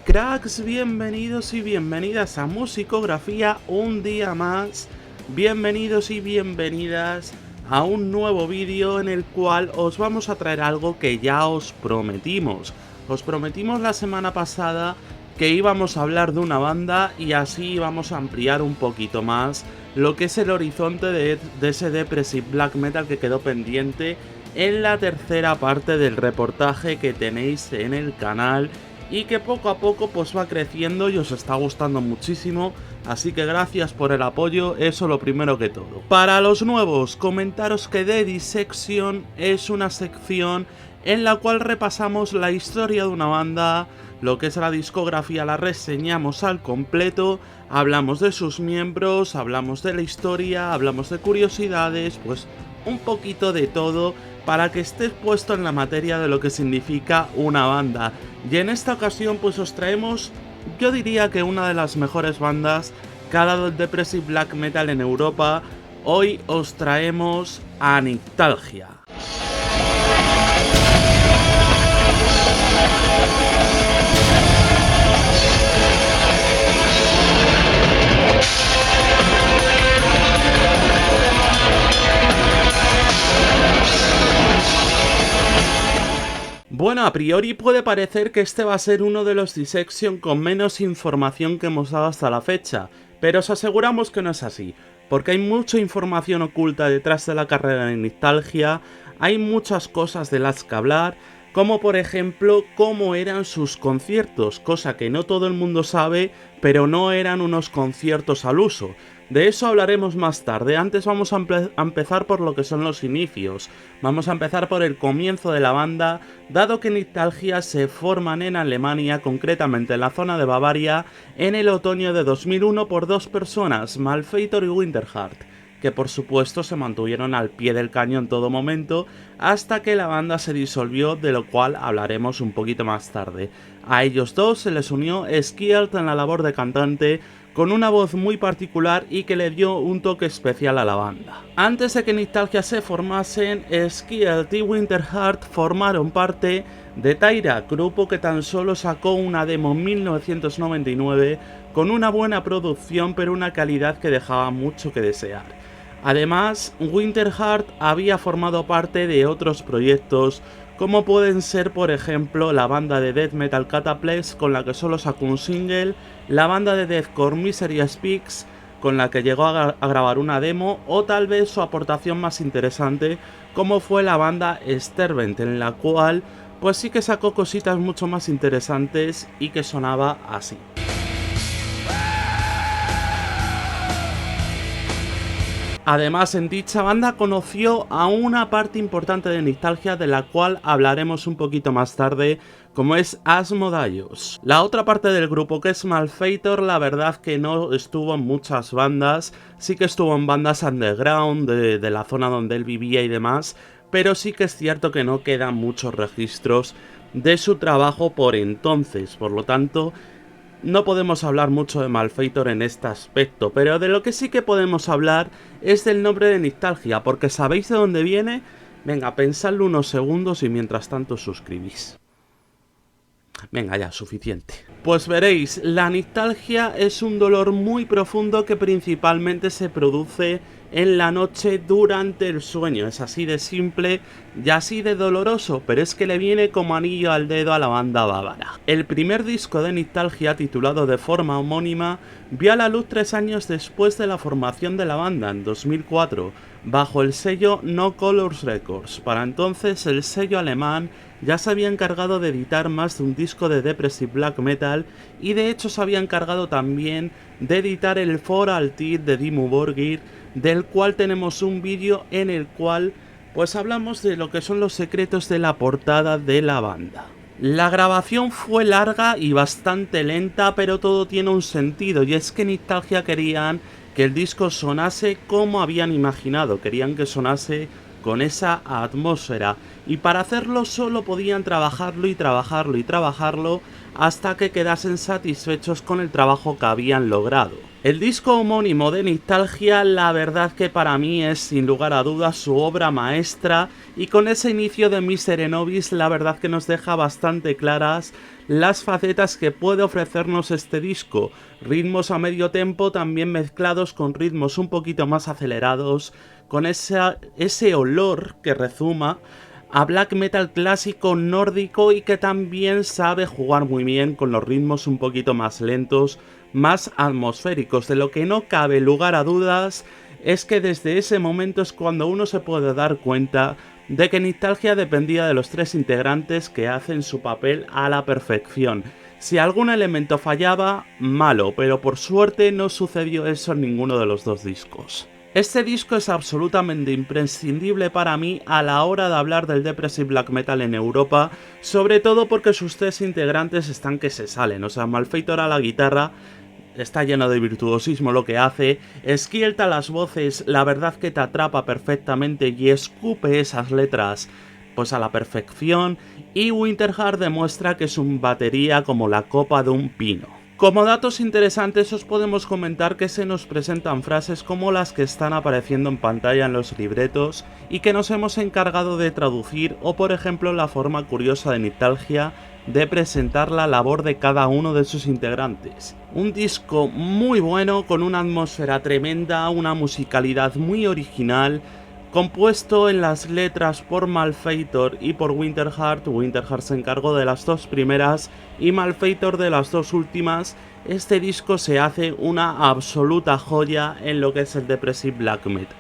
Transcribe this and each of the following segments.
Cracks, bienvenidos y bienvenidas a Musicografía un día más. Bienvenidos y bienvenidas a un nuevo vídeo en el cual os vamos a traer algo que ya os prometimos. Os prometimos la semana pasada que íbamos a hablar de una banda y así íbamos a ampliar un poquito más lo que es el horizonte de ese Depressive Black Metal que quedó pendiente en la tercera parte del reportaje que tenéis en el canal y que poco a poco pues va creciendo y os está gustando muchísimo, así que gracias por el apoyo, eso lo primero que todo. Para los nuevos, comentaros que The Dissection es una sección en la cual repasamos la historia de una banda, lo que es la discografía la reseñamos al completo, hablamos de sus miembros, hablamos de la historia, hablamos de curiosidades, pues un poquito de todo para que estés puesto en la materia de lo que significa una banda. Y en esta ocasión pues os traemos, yo diría que una de las mejores bandas que ha dado el Depressive Black Metal en Europa. Hoy os traemos a Nyctalgia. Bueno, a priori puede parecer que este va a ser uno de los Dissection con menos información que hemos dado hasta la fecha, pero os aseguramos que no es así, porque hay mucha información oculta detrás de la carrera de Nyctalgia, hay muchas cosas de las que hablar, como por ejemplo cómo eran sus conciertos, cosa que no todo el mundo sabe, pero no eran unos conciertos al uso. De eso hablaremos más tarde. Antes vamos a empezar por lo que son los inicios. Vamos a empezar por el comienzo de la banda, dado que Nyctalgia se forman en Alemania, concretamente en la zona de Bavaria, en el otoño de 2001 por dos personas, Malfeitor y Winterheart, que por supuesto se mantuvieron al pie del cañón en todo momento, hasta que la banda se disolvió, de lo cual hablaremos un poquito más tarde. A ellos dos se les unió Skjeld en la labor de cantante, con una voz muy particular y que le dio un toque especial a la banda. Antes de que Nyctalgia se formasen, Skjeld y Winterheart formaron parte de Tyra, grupo que tan solo sacó una demo en 1999 con una buena producción pero una calidad que dejaba mucho que desear. Además, Winterheart había formado parte de otros proyectos como pueden ser por ejemplo la banda de death metal Cataplex, con la que solo sacó un single, la banda de deathcore Misery Speaks, con la que llegó a grabar una demo, o tal vez su aportación más interesante como fue la banda Stervent, en la cual pues sí que sacó cositas mucho más interesantes y que sonaba así. Además, en dicha banda conoció a una parte importante de Nyctalgia, de la cual hablaremos un poquito más tarde, como es Asmodeus. La otra parte del grupo, que es Malfeitor, la verdad que no estuvo en muchas bandas, sí que estuvo en bandas underground de la zona donde él vivía y demás, pero sí que es cierto que no quedan muchos registros de su trabajo por entonces, por lo tanto no podemos hablar mucho de Malfeitor en este aspecto, pero de lo que sí que podemos hablar es del nombre de Nyctalgia, porque ¿sabéis de dónde viene? Venga, pensadlo unos segundos y mientras tanto suscribís. Venga ya, suficiente. Pues veréis, la Nyctalgia es un dolor muy profundo que principalmente se produce en la noche durante el sueño. Es así de simple y así de doloroso, pero es que le viene como anillo al dedo a la banda bávara. El primer disco de Nyctalgia, titulado de forma homónima, vio a la luz 3 años después de la formación de la banda, en 2004, bajo el sello No Colors Records. Para entonces el sello alemán ya se había encargado de editar más de un disco de Depressive Black Metal y de hecho se había encargado también de editar el For Alltid de Dimmu Borgir, del cual tenemos un vídeo en el cual pues hablamos de lo que son los secretos de la portada de la banda. La grabación fue larga y bastante lenta, pero todo tiene un sentido, y es que Nyctalgia querían que el disco sonase como habían imaginado, querían que sonase con esa atmósfera, y para hacerlo solo podían trabajarlo y trabajarlo y trabajarlo hasta que quedasen satisfechos con el trabajo que habían logrado. El disco homónimo de Nostalgia, la verdad que para mí es sin lugar a dudas su obra maestra, y con ese inicio de Misery Nobis la verdad que nos deja bastante claras las facetas que puede ofrecernos este disco, ritmos a medio tempo también mezclados con ritmos un poquito más acelerados, con ese olor que rezuma a black metal clásico nórdico y que también sabe jugar muy bien con los ritmos un poquito más lentos, más atmosféricos. De lo que no cabe lugar a dudas es que desde ese momento es cuando uno se puede dar cuenta de que Nostalgia dependía de los tres integrantes que hacen su papel a la perfección. Si algún elemento fallaba, malo, pero por suerte no sucedió eso en ninguno de los dos discos. Este disco es absolutamente imprescindible para mí a la hora de hablar del Depressive Black Metal en Europa, sobre todo porque sus tres integrantes están que se salen, o sea, Malfeitor a la guitarra, está lleno de virtuosismo lo que hace, Skjelta a las voces, la verdad que te atrapa perfectamente y escupe esas letras pues a la perfección, y Winterheart demuestra que es un batería como la copa de un pino. Como datos interesantes os podemos comentar que se nos presentan frases como las que están apareciendo en pantalla en los libretos y que nos hemos encargado de traducir, o por ejemplo la forma curiosa de Nostalgia de presentar la labor de cada uno de sus integrantes. Un disco muy bueno, con una atmósfera tremenda, una musicalidad muy original, compuesto en las letras por Malfeitor y por Winterheart. Winterheart se encargó de las dos primeras y Malfeitor de las dos últimas. Este disco se hace una absoluta joya en lo que es el Depressive Black Metal.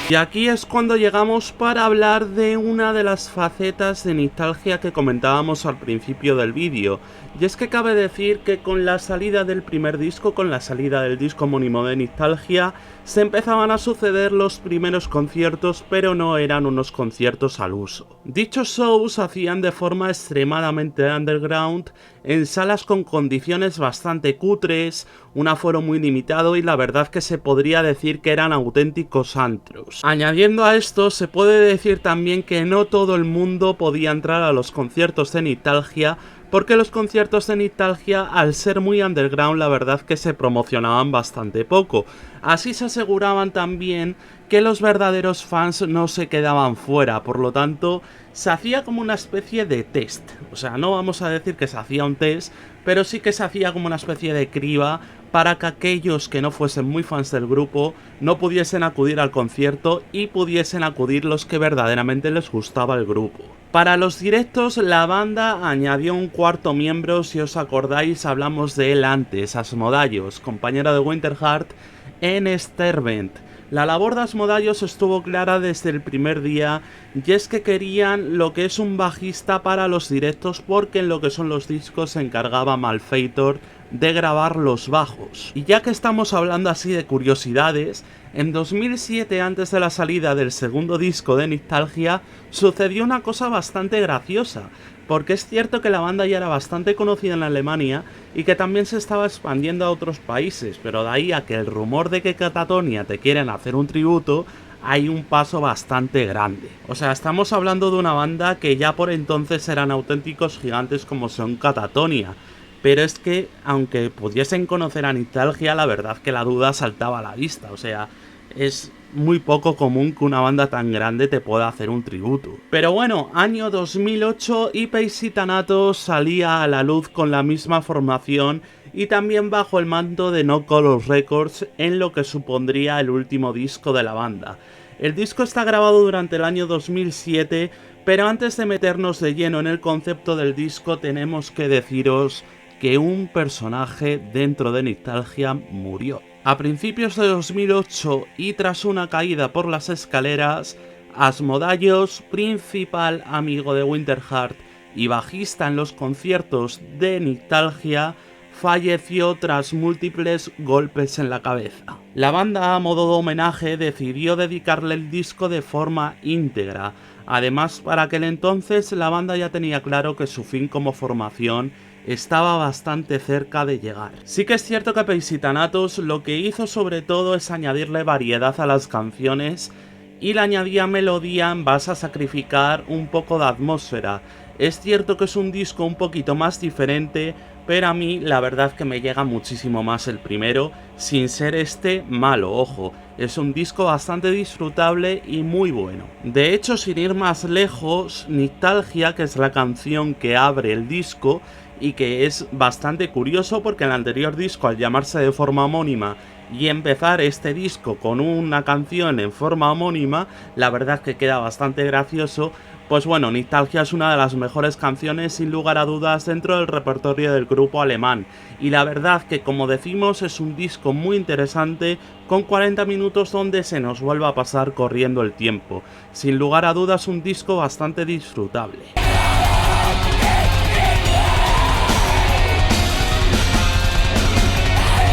Y aquí es cuando llegamos para hablar de una de las facetas de Nostalgia que comentábamos al principio del vídeo. Y es que cabe decir que con la salida del primer disco, con la salida del disco homónimo de Nostalgia, se empezaban a suceder los primeros conciertos, pero no eran unos conciertos al uso. Dichos shows se hacían de forma extremadamente underground, en salas con condiciones bastante cutres, un aforo muy limitado y la verdad que se podría decir que eran auténticos antros. Añadiendo a esto, se puede decir también que no todo el mundo podía entrar a los conciertos de Nostalgia, porque los conciertos de Nostalgia, al ser muy underground, la verdad que se promocionaban bastante poco. Así se aseguraban también que los verdaderos fans no se quedaban fuera, por lo tanto se hacía como una especie de test. O sea, no vamos a decir que se hacía un test, pero sí que se hacía como una especie de criba para que aquellos que no fuesen muy fans del grupo no pudiesen acudir al concierto y pudiesen acudir los que verdaderamente les gustaba el grupo. Para los directos, la banda añadió un cuarto miembro. Si os acordáis, hablamos de él antes, Asmodaios, compañero de Winterheart en Stervent. La labor de Asmodaios estuvo clara desde el primer día, y es que querían lo que es un bajista para los directos, porque en lo que son los discos se encargaba Malfeitor de grabar los bajos. Y ya que estamos hablando así de curiosidades, en 2007, antes de la salida del segundo disco de Nostalgia, sucedió una cosa bastante graciosa, porque es cierto que la banda ya era bastante conocida en Alemania y que también se estaba expandiendo a otros países, pero de ahí a que el rumor de que Catatonia te quieren hacer un tributo, hay un paso bastante grande. O sea, estamos hablando de una banda que ya por entonces eran auténticos gigantes como son Catatonia. Pero es que, aunque pudiesen conocer a Nostalgia, la verdad que la duda saltaba a la vista. O sea, es muy poco común que una banda tan grande te pueda hacer un tributo. Pero bueno, año 2008 y Peisitanato salía a la luz con la misma formación y también bajo el mando de No Colors Records, en lo que supondría el último disco de la banda. El disco está grabado durante el año 2007, pero antes de meternos de lleno en el concepto del disco tenemos que deciros que un personaje dentro de Nostalgia murió. A principios de 2008 y tras una caída por las escaleras, Asmodaios, principal amigo de Winterheart y bajista en los conciertos de Nostalgia, falleció tras múltiples golpes en la cabeza. La banda, a modo de homenaje, decidió dedicarle el disco de forma íntegra. Además, para aquel entonces la banda ya tenía claro que su fin como formación estaba bastante cerca de llegar. Sí que es cierto que Peisy Thanatos lo que hizo sobre todo es añadirle variedad a las canciones y le añadía melodía en base a sacrificar un poco de atmósfera. Es cierto que es un disco un poquito más diferente, pero a mí la verdad que me llega muchísimo más el primero, sin ser este malo, ojo. Es un disco bastante disfrutable y muy bueno. De hecho, sin ir más lejos, Nostalgia, que es la canción que abre el disco, y que es bastante curioso porque el anterior disco, al llamarse de forma homónima y empezar este disco con una canción en forma homónima, la verdad que queda bastante gracioso. Pues bueno, Nostalgia es una de las mejores canciones sin lugar a dudas dentro del repertorio del grupo alemán, y la verdad que, como decimos, es un disco muy interesante con 40 minutos donde se nos vuelve a pasar corriendo el tiempo. Sin lugar a dudas un disco bastante disfrutable.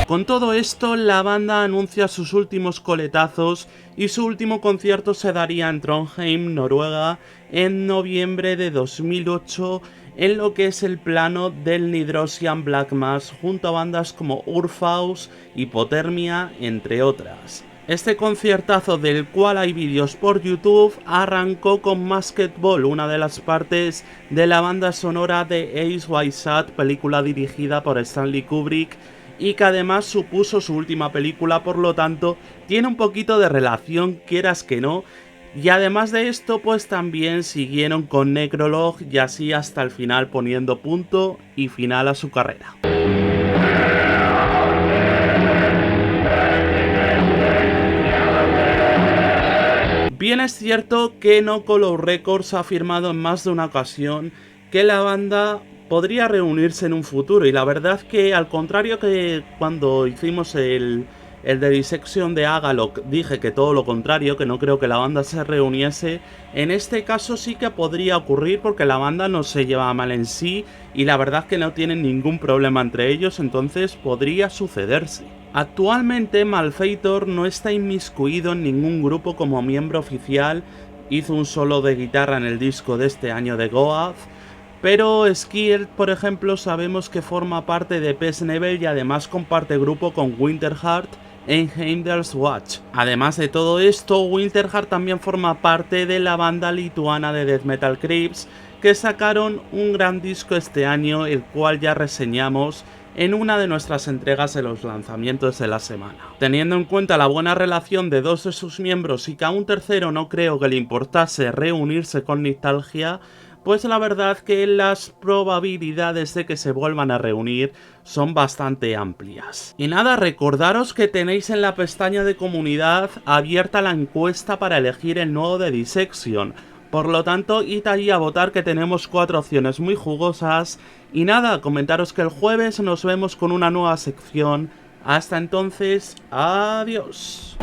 Con todo esto, la banda anuncia sus últimos coletazos y su último concierto se daría en Trondheim, Noruega, en noviembre de 2008, en lo que es el plano del Nidrosian Black Mass, junto a bandas como Urfaus, Hipotermia, entre otras. Este conciertazo, del cual hay vídeos por YouTube, arrancó con Masked Ball, una de las partes de la banda sonora de Ace White Shad, película dirigida por Stanley Kubrick, y que además supuso su última película, por lo tanto tiene un poquito de relación, quieras que no. Y además de esto, pues también siguieron con Necrolog y así hasta el final, poniendo punto y final a su carrera. Bien es cierto que No Color Records ha afirmado en más de una ocasión que la banda podría reunirse en un futuro, y la verdad que, al contrario que cuando hicimos el de Dissection de Agalok, dije que todo lo contrario, que no creo que la banda se reuniese, en este caso sí que podría ocurrir porque la banda no se lleva mal en sí y la verdad que no tienen ningún problema entre ellos, entonces podría sucederse. Actualmente Malfeitor no está inmiscuido en ningún grupo como miembro oficial, hizo un solo de guitarra en el disco de este año de Goath, pero Skird, por ejemplo, sabemos que forma parte de Pesnevel y además comparte grupo con Winterheart en Heimdall's Watch. Además de todo esto, Winterheart también forma parte de la banda lituana de death metal Creeps, que sacaron un gran disco este año, el cual ya reseñamos en una de nuestras entregas de los lanzamientos de la semana. Teniendo en cuenta la buena relación de dos de sus miembros y que a un tercero no creo que le importase reunirse con Nostalgia, pues la verdad que las probabilidades de que se vuelvan a reunir son bastante amplias. Y nada, recordaros que tenéis en la pestaña de comunidad abierta la encuesta para elegir el nuevo de Dissection. Por lo tanto, id allí a votar, que tenemos 4 opciones muy jugosas. Y nada, comentaros que el jueves nos vemos con una nueva sección. Hasta entonces, adiós.